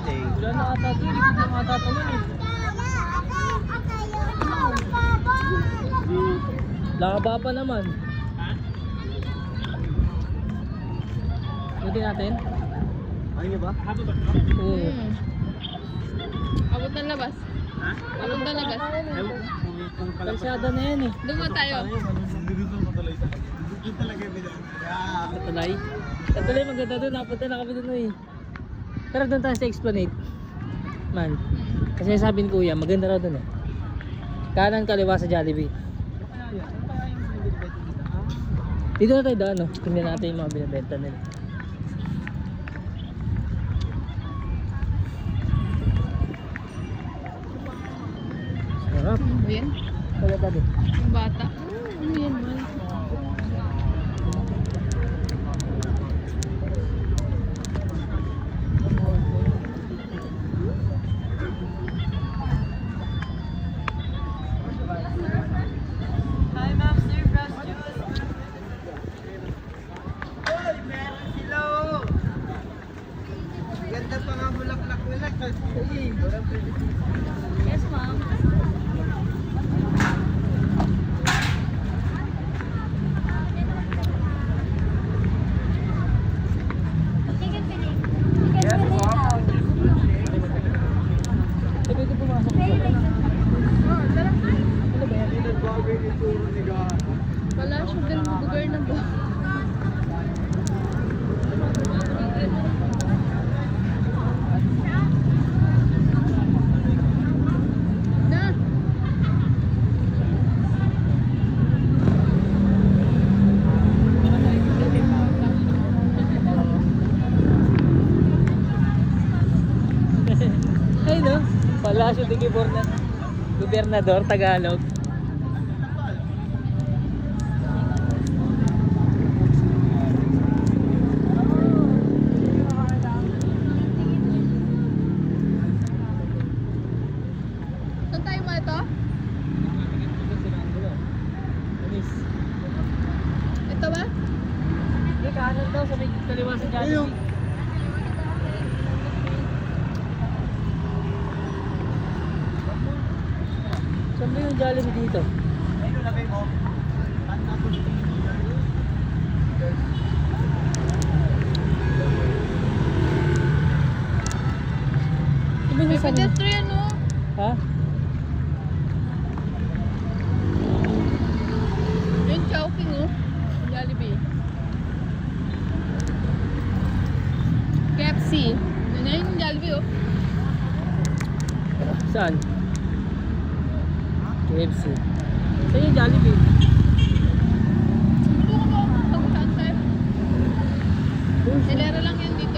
Friday. Wala na ata ito, hindi ko na ata ito eh. Laba pa naman. Pwede natin? Ayaw niyo ba? Oo. Abot ng labas. Ha? Abot ng labas. Ewan ko kung Kalsada na yan eh. Doon mo tayo. Dito mo tuloy sa. Dito talaga yung video. Katulay. Katulay maganda doon. Nakapunta na kami doon eh. Pero doon tayo sa Esplanade. Man. Kasi sabi ni Kuya, maganda raw doon eh. Kanan kaliwa sa Jollibee. Dito na tayo daan no. Tingnan natin yung mga binibenta nila. Sarap. Ano yan? Wala tayo. Yung bata. Ano yan man? Hi ma'am, sir, fresh juice. Hoy, meron sila oh. Ganda pa nga bulaklak nila. Yes, ma'am. Eh, pwede pumasok sa Oh, tara. Ano ba yan? Nagbago yung ituro ni God. Wala siya din lugar na ba? Na. Ay no? Palasyo de Gobernador Tagalog. Saan tayo mo ito? Ito ba? Hindi, kanan daw sa may kaliwa sa Jollibee. Saan ba yung Jollibee dito? Ayun, lagay mo. Iba May yung sa... pedestrian oh. Ha? Yung Chowking oh. Jollibee. KFC. Yun na yung Jollibee oh. Saan? KFC. Saan yung Jollibee? Saan tayo? Silera lang yan dito.